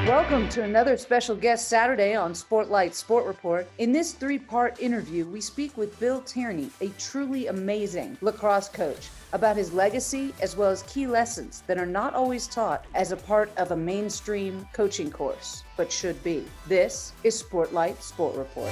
Welcome to another special guest Saturday on Sportlight Sport Report. In this three-part interview, we speak with Bill Tierney, a truly amazing lacrosse coach, about his legacy as well as key lessons that are not always taught as a part of a mainstream coaching course, but should be. This is Sportlight Sport Report.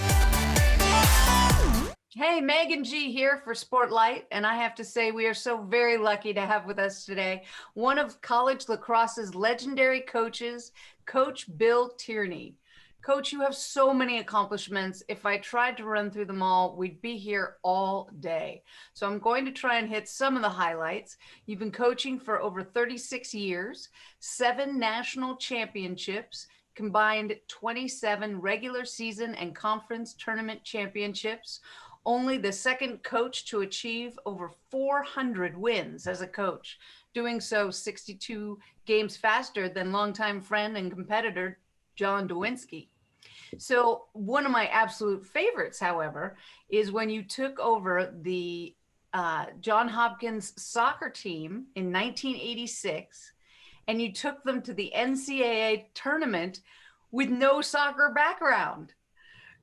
Hey, Meg and G here for Sportlight, and I have to say we are so very lucky to have with us today one of college lacrosse's legendary coaches, Coach Bill Tierney. Coach, you have so many accomplishments. If I tried to run through them all, we'd be here all day. So I'm going to try and hit some of the highlights. You've been coaching for over 36 years, 7 national championships, combined 27 regular season and conference tournament championships, only the second coach to achieve over 400 wins as a coach, doing so 62 games faster than longtime friend and competitor John Dowinski. So one of my absolute favorites, however, is when you took over the John Hopkins soccer team in 1986, and you took them to the NCAA tournament with no soccer background.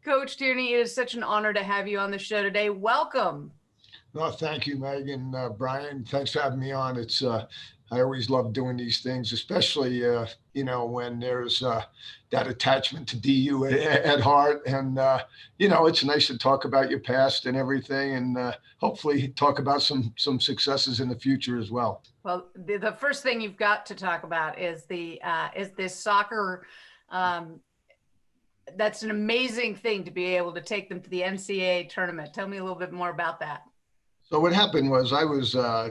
Coach Tierney, it is such an honor to have you on the show today. Welcome. No, thank you, Megan. Brian, thanks for having me on. It's I always love doing these things, especially when there's that attachment to DU at heart, and it's nice to talk about your past and everything, and hopefully talk about some successes in the future as well. Well, the first thing you've got to talk about is this soccer. That's an amazing thing to be able to take them to the NCAA tournament. Tell me a little bit more about that. So what happened was I was a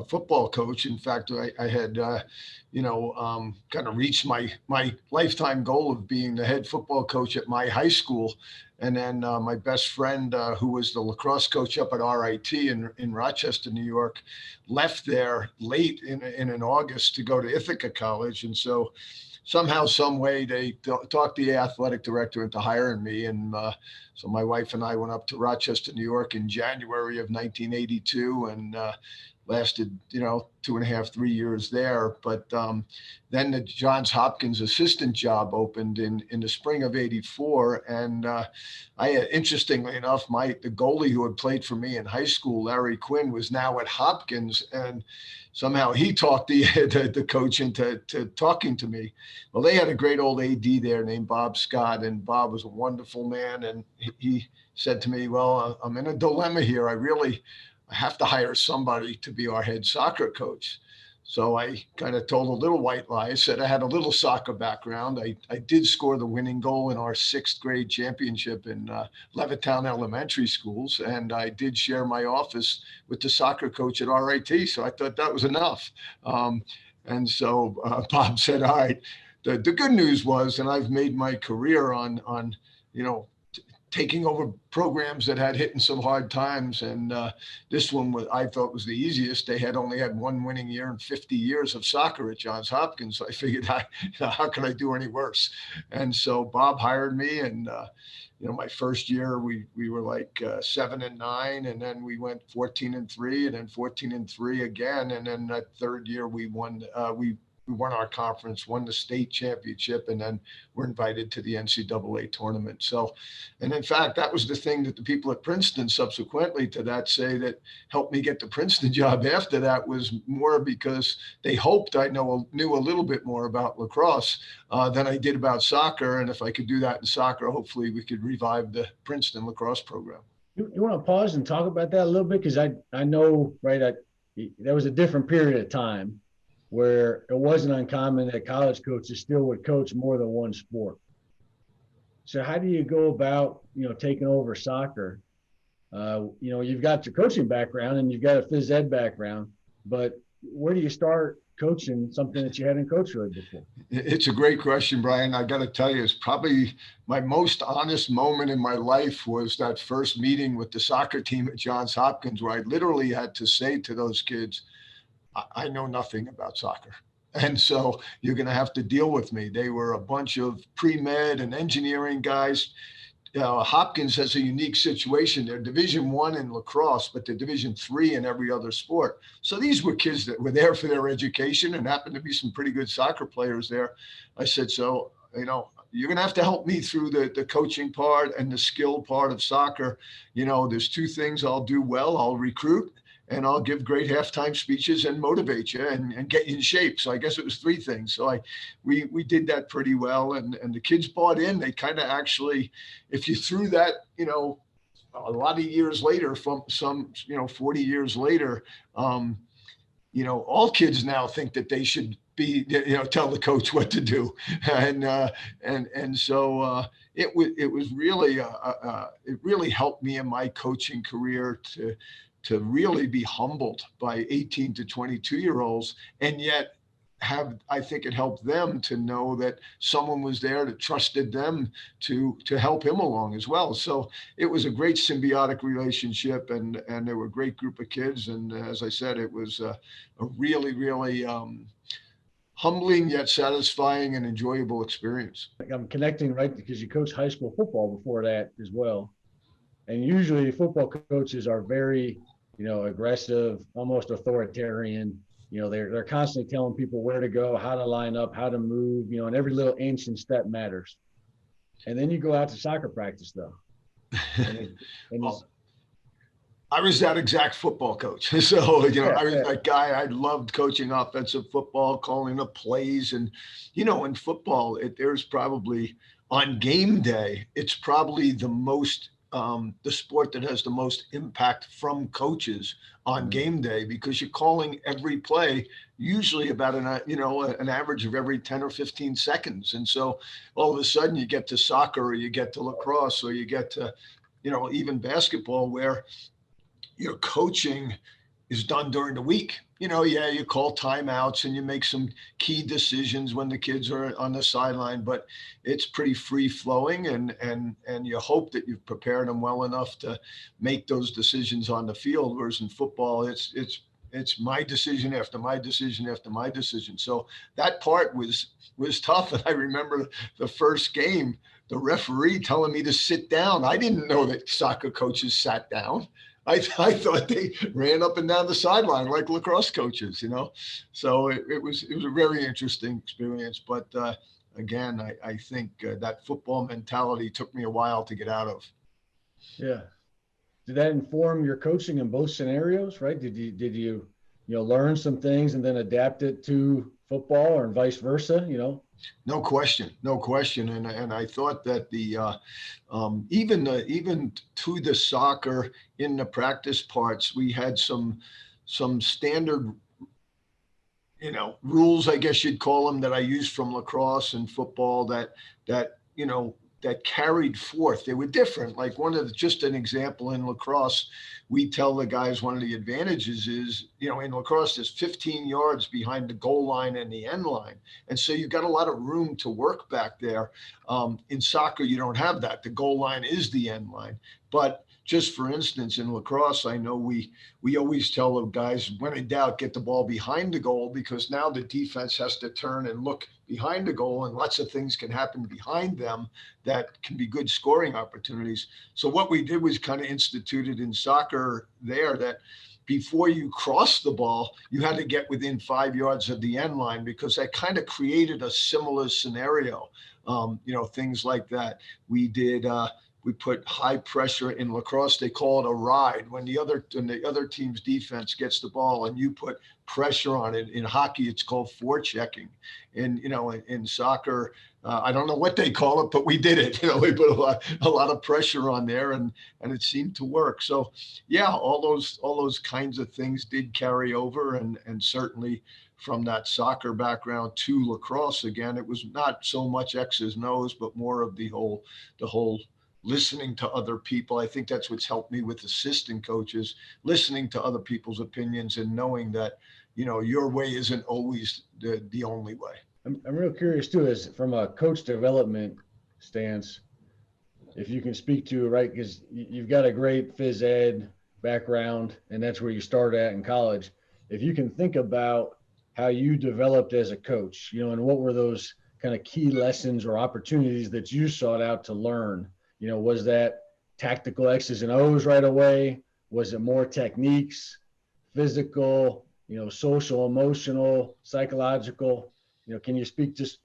football coach. In fact, I had, kind of reached my lifetime goal of being the head football coach at my high school. And then my best friend, who was the lacrosse coach up at RIT in Rochester, New York, left there late in August to go to Ithaca College. And so somehow, some way, they talked the athletic director into hiring me. And so my wife and I went up to Rochester, New York in January of 1982 and lasted, 2.5, 3 years there. But then the Johns Hopkins assistant job opened in the spring of '84. And interestingly enough, the goalie who had played for me in high school, Larry Quinn, was now at Hopkins. And somehow he talked the coach into talking to me. Well, they had a great old AD there named Bob Scott, and Bob was a wonderful man. And he said to me, well, I'm in a dilemma here. I have to hire somebody to be our head soccer coach. So I kind of told a little white lie. I said I had a little soccer background. I did score the winning goal in our 6th grade championship in Levittown Elementary Schools. And I did share my office with the soccer coach at RIT. So I thought that was enough. And so Bob said, all right, the good news was, and I've made my career on taking over programs that had hit in some hard times. And this one I thought was the easiest. They had only had one winning year in 50 years of soccer at Johns Hopkins. So I figured, how can I do any worse? And so Bob hired me. And, my first year we were like 7-9, and then we went 14-3, and then 14-3 again. And then that third year we won our conference, won the state championship, and then we're invited to the NCAA tournament. So, and in fact, that was the thing that the people at Princeton subsequently to that say that helped me get the Princeton job after that, was more because they hoped I knew a little bit more about lacrosse than I did about soccer. And if I could do that in soccer, hopefully we could revive the Princeton lacrosse program. You want to pause and talk about that a little bit? Because I know, right, there was a different period of time where it wasn't uncommon that college coaches still would coach more than one sport. So how do you go about, taking over soccer? You've got your coaching background and you've got a phys ed background, but where do you start coaching something that you hadn't coached really before? It's a great question, Brian. I got to tell you, it's probably my most honest moment in my life was that first meeting with the soccer team at Johns Hopkins, where I literally had to say to those kids, I know nothing about soccer. And so you're going to have to deal with me. They were a bunch of pre-med and engineering guys Hopkins has a unique situation. They're Division I in lacrosse, but they're Division III in every other sport. So these were kids that were there for their education and happened to be some pretty good soccer players there. I said, so, you're going to have to help me through the coaching part and the skill part of soccer. There's two things I'll do well. I'll recruit and I'll give great halftime speeches and motivate you and get you in shape. So I guess it was three things. So we did that pretty well, and the kids bought in. They kind of actually, if you threw that, a lot of years later, from some 40 years later, all kids now think that they should be, tell the coach what to do, and so it was really it really helped me in my coaching career to really be humbled by 18 to 22-year-olds, and yet I think it helped them to know that someone was there that trusted them to help him along as well. So it was a great symbiotic relationship, and they were a great group of kids. And as I said, it was a really, really humbling yet satisfying and enjoyable experience. I'm connecting, right, because you coached high school football before that as well. And usually football coaches are very, aggressive, almost authoritarian. They're constantly telling people where to go, how to line up, how to move, and every little inch and step matters. And then you go out to soccer practice, though. Well, I was that exact football coach. So, I was that guy. I loved coaching offensive football, calling the plays. And, in football, there's probably on game day, it's probably the most the sport that has the most impact from coaches on game day, because you're calling every play usually about an average of every 10 or 15 seconds. And so all of a sudden you get to soccer, or you get to lacrosse, or you get to, even basketball, where your coaching is done during the week. You call timeouts and you make some key decisions when the kids are on the sideline, but it's pretty free flowing, and you hope that you've prepared them well enough to make those decisions on the field. Whereas in football, it's my decision after my decision after my decision. So that part was tough. And I remember the first game, the referee telling me to sit down. I didn't know that soccer coaches sat down. I thought they ran up and down the sideline like lacrosse coaches, So it was a very interesting experience. But again, I think that football mentality took me a while to get out of. Yeah. Did that inform your coaching in both scenarios, right? Did you learn some things and then adapt it to football, or vice versa, No question. And I thought that even to the soccer, in the practice parts, we had some standard, rules, I guess you'd call them, that I used from lacrosse and football that carried forth. They were different. Like just an example, in lacrosse, we tell the guys one of the advantages is, in lacrosse, there's 15 yards behind the goal line and the end line. And so you've got a lot of room to work back there. In soccer, you don't have that. The goal line is the end line. But just for instance, in lacrosse, I know we always tell the guys, when in doubt, get the ball behind the goal, because now the defense has to turn and look behind the goal, and lots of things can happen behind them that can be good scoring opportunities. So what we did was kind of instituted in soccer there, that before you cross the ball, you had to get within 5 yards of the end line, because that kind of created a similar scenario. Things like that. We put high pressure in lacrosse. They call it a ride. When the other team's defense gets the ball and you put pressure on it. In hockey, it's called forechecking. And, in soccer, I don't know what they call it, but we did it. We put a lot of pressure on there, and it seemed to work. So, yeah, all those kinds of things did carry over, and certainly from that soccer background to lacrosse, again, it was not so much X's and O's, but more of the whole listening to other people. I think that's what's helped me with assistant coaches, listening to other people's opinions and knowing that, your way isn't always the only way. I'm real curious too, is from a coach development stance, if you can speak to, right, because you've got a great phys ed background, and that's where you start at in college. If you can think about how you developed as a coach, and what were those kind of key lessons or opportunities that you sought out to learn, Was that tactical X's and O's right away? Was it more techniques, physical, social, emotional, psychological? Can you speak just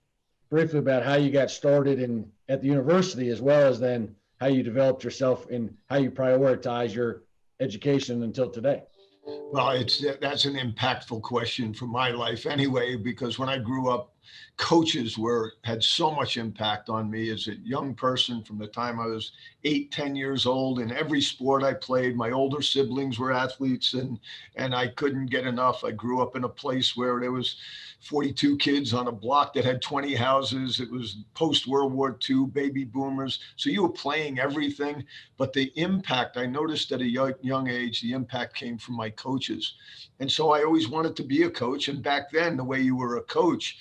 briefly about how you got started at the university, as well as then how you developed yourself and how you prioritize your education until today? Well, that's an impactful question for my life anyway, because when I grew up, coaches had so much impact on me as a young person from the time I was 8, 10 years old. In every sport I played, my older siblings were athletes, and I couldn't get enough. I grew up in a place where there was 42 kids on a block that had 20 houses. It was post World War II, baby boomers. So you were playing everything, but the impact, I noticed at a young age, the impact came from my coaches. And so I always wanted to be a coach. And back then, the way you were a coach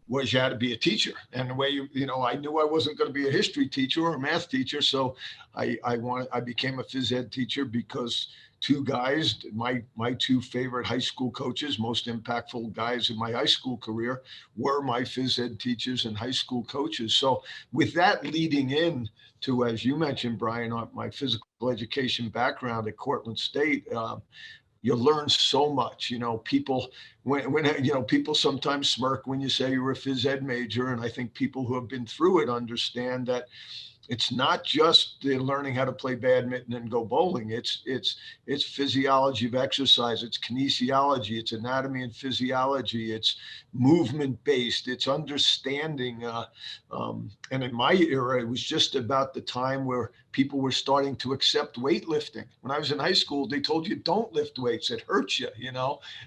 was you had to be a teacher. And the way I knew I wasn't going to be a history teacher or a math teacher. So I became a phys ed teacher because two guys, my two favorite high school coaches, most impactful guys in my high school career, were my phys ed teachers and high school coaches. So with that leading in to, as you mentioned, Brian, my physical education background at Cortland State, you learn so much. People people sometimes smirk when you say you're a phys ed major, and I think people who have been through it understand that it's not just the learning how to play badminton and go bowling. It's physiology of exercise. It's kinesiology. It's anatomy and physiology. It's movement based. It's understanding. And in my era, it was just about the time where people were starting to accept weightlifting. When I was in high school, they told you don't lift weights; it hurts you.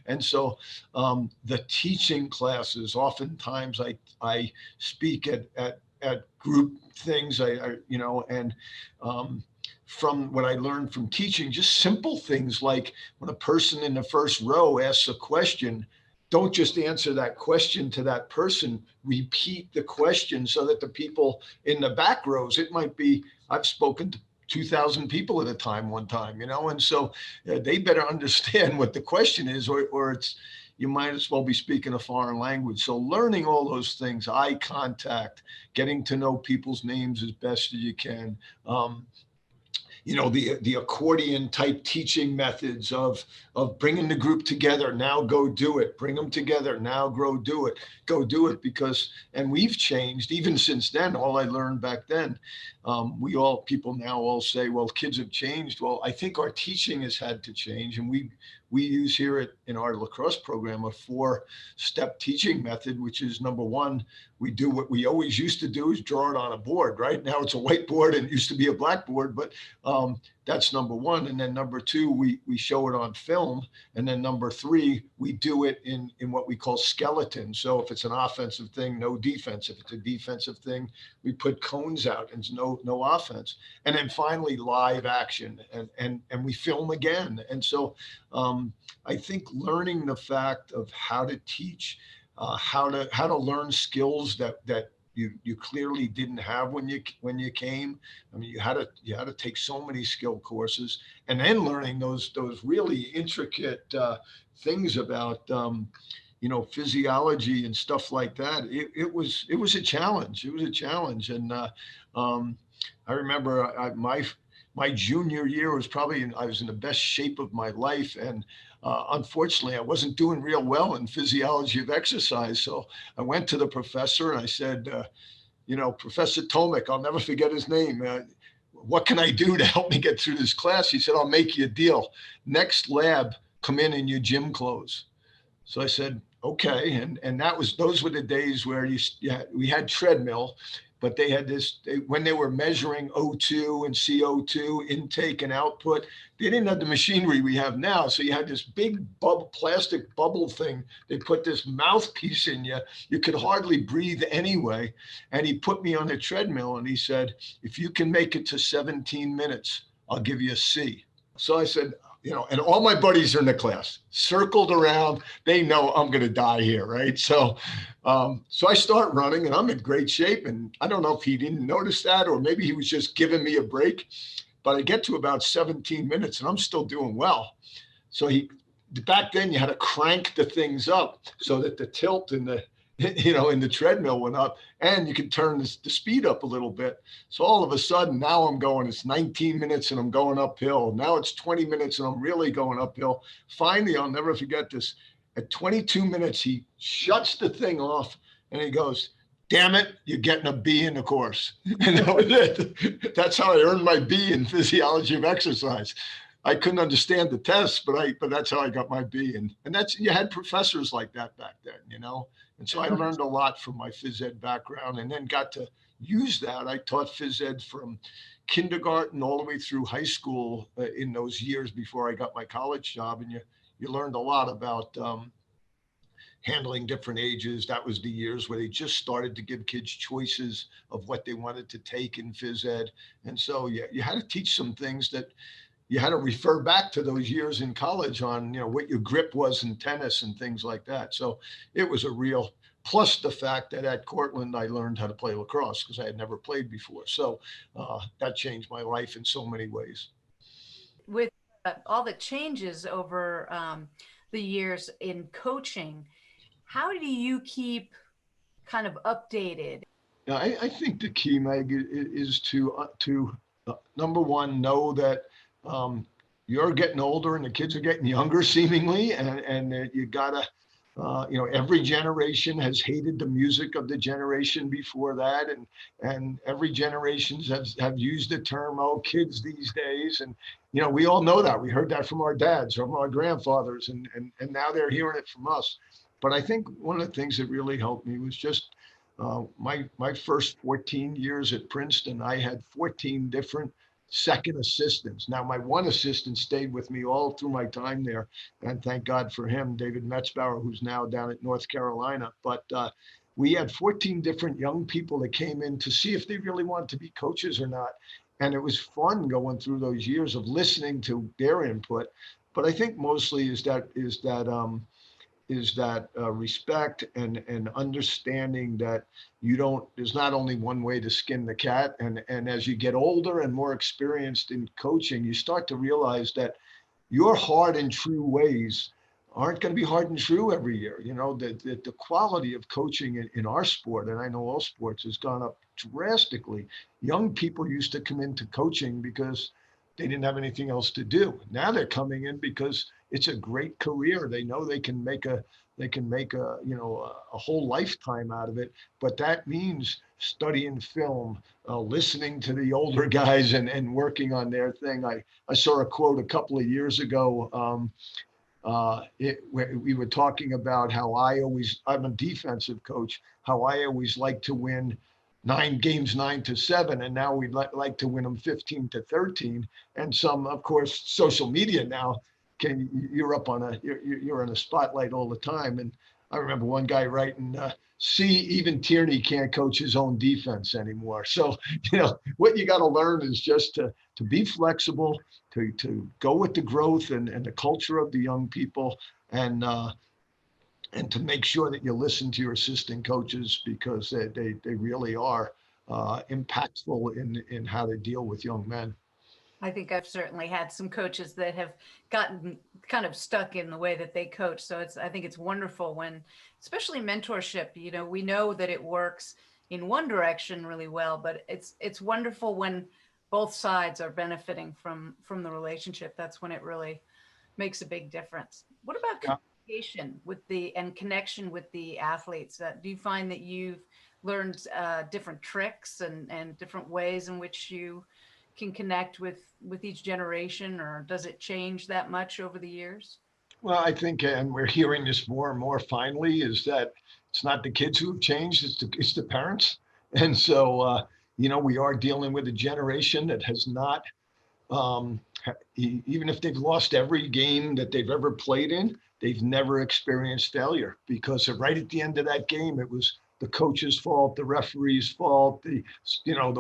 And so the teaching classes, oftentimes I speak at group things, from what I learned from teaching, just simple things like when a person in the first row asks a question, don't just answer that question to that person, repeat the question so that the people in the back rows, it might be, I've spoken to 2,000 people at a time one time, and so they better understand what the question is, or you might as well be speaking a foreign language. So learning all those things, eye contact, getting to know people's names as best as you can, the accordion type teaching methods of bringing the group together. Now go do it. Bring them together. Now go do it. Because, and we've changed even since then. All I learned back then, people now all say, well, kids have changed. Well, I think our teaching has had to change, and we use here in our lacrosse program a 4-step teaching method, which is number one, we do what we always used to do, is draw it on a board. Right now it's a whiteboard and it used to be a blackboard, but that's number one. And then number two, we show it on film. And then number three, we do it in what we call skeleton. So if it's an offensive thing, no defense. If it's a defensive thing, we put cones out and no offense. And then finally live action, and we film again. And so I think learning the fact of how to teach, how to learn skills that you clearly didn't have when you came. I mean, you had to take so many skill courses, and then learning those really intricate things about physiology and stuff like that. It was a challenge. It was a challenge, and I remember my junior year was I was in the best shape of my life, and unfortunately, I wasn't doing real well in physiology of exercise. So I went to the professor and I said, Professor Tomek, I'll never forget his name. What can I do to help me get through this class? He said, I'll make you a deal. Next lab, come in your gym clothes. So I said, okay. And those were the days where we had treadmill, but they had when they were measuring O2 and CO2 intake and output, they didn't have the machinery we have now. So you had this big plastic bubble thing. They put this mouthpiece in you. You could hardly breathe anyway. And he put me on a treadmill and he said, if you can make it to 17 minutes, I'll give you a C. So I said, and all my buddies are in the class, circled around. They know I'm going to die here, right? So I start running, and I'm in great shape. And I don't know if he didn't notice that, or maybe he was just giving me a break. But I get to about 17 minutes, and I'm still doing well. So back then you had to crank the things up so that the tilt in and the treadmill went up, and you could turn the speed up a little bit. So all of a sudden now it's 19 minutes and I'm going uphill. Now it's 20 minutes and I'm really going uphill. Finally, I'll never forget this. At 22 minutes, he shuts the thing off and he goes, "Damn it, you're getting a B in the course." And that was it. That's how I earned my B in physiology of exercise. I couldn't understand the test, but that's how I got my B. And that's, you had professors like that back then, And so I learned a lot from my phys ed background, and then got to use that. I taught phys ed from kindergarten all the way through high school in those years before I got my college job. And you learned a lot about handling different ages. That was the years where they just started to give kids choices of what they wanted to take in phys ed. And so you had to teach some things that you had to refer back to those years in college on, what your grip was in tennis and things like that. So it was a real plus, the fact that at Cortland, I learned how to play lacrosse because I had never played before. So that changed my life in so many ways. With all the changes over the years in coaching, how do you keep kind of updated? Yeah, I think the key, Meg, is to number one, know that you're getting older and the kids are getting younger, seemingly, and you gotta, every generation has hated the music of the generation before that, and every generation have used the term, "Oh, kids these days," and we all know that. We heard that from our dads, from our grandfathers, and now they're hearing it from us. But I think one of the things that really helped me was just my first 14 years at Princeton. I had 14 different second assistants. Now, my one assistant stayed with me all through my time there, and thank God for him, David Metzbauer, who's now down at North Carolina. But we had 14 different young people that came in to see if they really wanted to be coaches or not. And it was fun going through those years of listening to their input. But I think mostly is that respect and understanding that there's not only one way to skin the cat. And as you get older and more experienced in coaching, you start to realize that your hard and true ways aren't going to be hard and true every year. The quality of coaching in our sport, and I know all sports, has gone up drastically. Young people used to come into coaching because they didn't have anything else to do. Now they're coming in because it's a great career. They know they can make a whole lifetime out of it. But that means studying film, listening to the older guys and working on their thing. I saw a quote a couple of years ago. We were talking about how I'm a defensive coach, how I always like to win 9 games, 9-7, and now we'd like to win them 15-13. And some, of course, social media now you're in a spotlight all the time. And I remember one guy writing, "See, even Tierney can't coach his own defense anymore." So, what you got to learn is just to be flexible, to go with the growth and the culture of the young people, and to make sure that you listen to your assistant coaches, because they really are impactful in how to deal with young men. I think I've certainly had some coaches that have gotten kind of stuck in the way that they coach. So I think it's wonderful when, especially mentorship, we know that it works in one direction really well, but it's wonderful when both sides are benefiting from the relationship. That's when it really makes a big difference. What about communication and connection with the athletes? Do you find that you've learned different tricks and different ways in which you can connect with each generation, or does it change that much over the years? Well, I think, and we're hearing this more and more finally, is that it's not the kids who have changed, it's the parents. And so, we are dealing with a generation that has not, even if they've lost every game that they've ever played in, they've never experienced failure, because right at the end of that game, it was the coach's fault, the referee's fault, the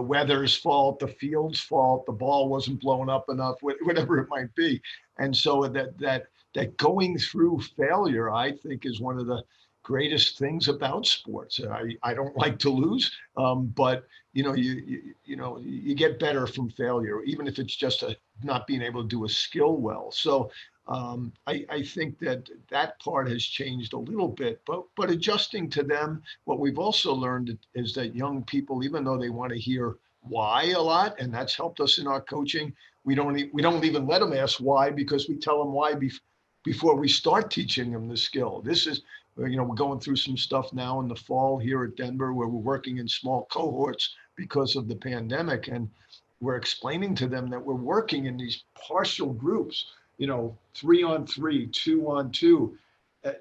weather's fault, the field's fault, the ball wasn't blown up enough, whatever it might be. And so that going through failure, I think, is one of the greatest things about sports. I don't like to lose, but you get better from failure, even if it's just not being able to do a skill well. So I think that part has changed a little bit, but adjusting to them. What we've also learned is that young people, even though they want to hear why a lot, and that's helped us in our coaching, we don't even let them ask why, because we tell them why before we start teaching them the skill. This is, we're going through some stuff now in the fall here at Denver where we're working in small cohorts because of the pandemic, and we're explaining to them that we're working in these partial groups. 3-on-3, 2-on-2.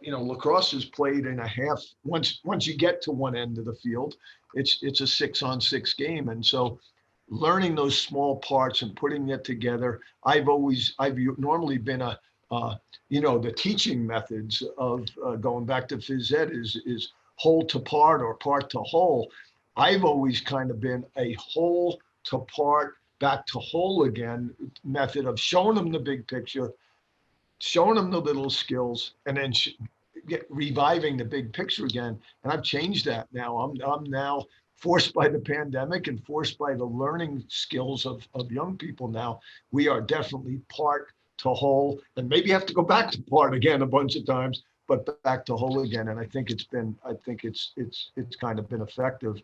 Lacrosse is played in a half. Once you get to one end of the field, it's a 6-on-6 game, and so learning those small parts and putting it together. I've normally been the teaching methods of going back to phys ed is whole to part or part to whole. I've always kind of been a whole to part, back to whole again method of showing them the big picture, showing them the little skills, and then reviving the big picture again. And I've changed that now. I'm now forced by the pandemic and forced by the learning skills of young people now. We are definitely part to whole, and maybe have to go back to part again a bunch of times, but back to whole again. And I think it's kind of been effective.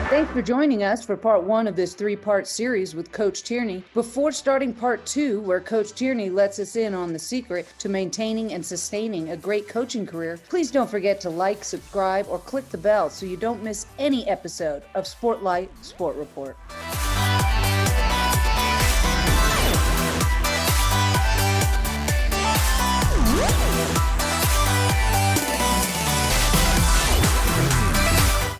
Thanks for joining us for part 1 of this 3-part series with Coach Tierney. Before starting part 2, where Coach Tierney lets us in on the secret to maintaining and sustaining a great coaching career, please don't forget to like, subscribe, or click the bell so you don't miss any episode of Sport Light Sport Report.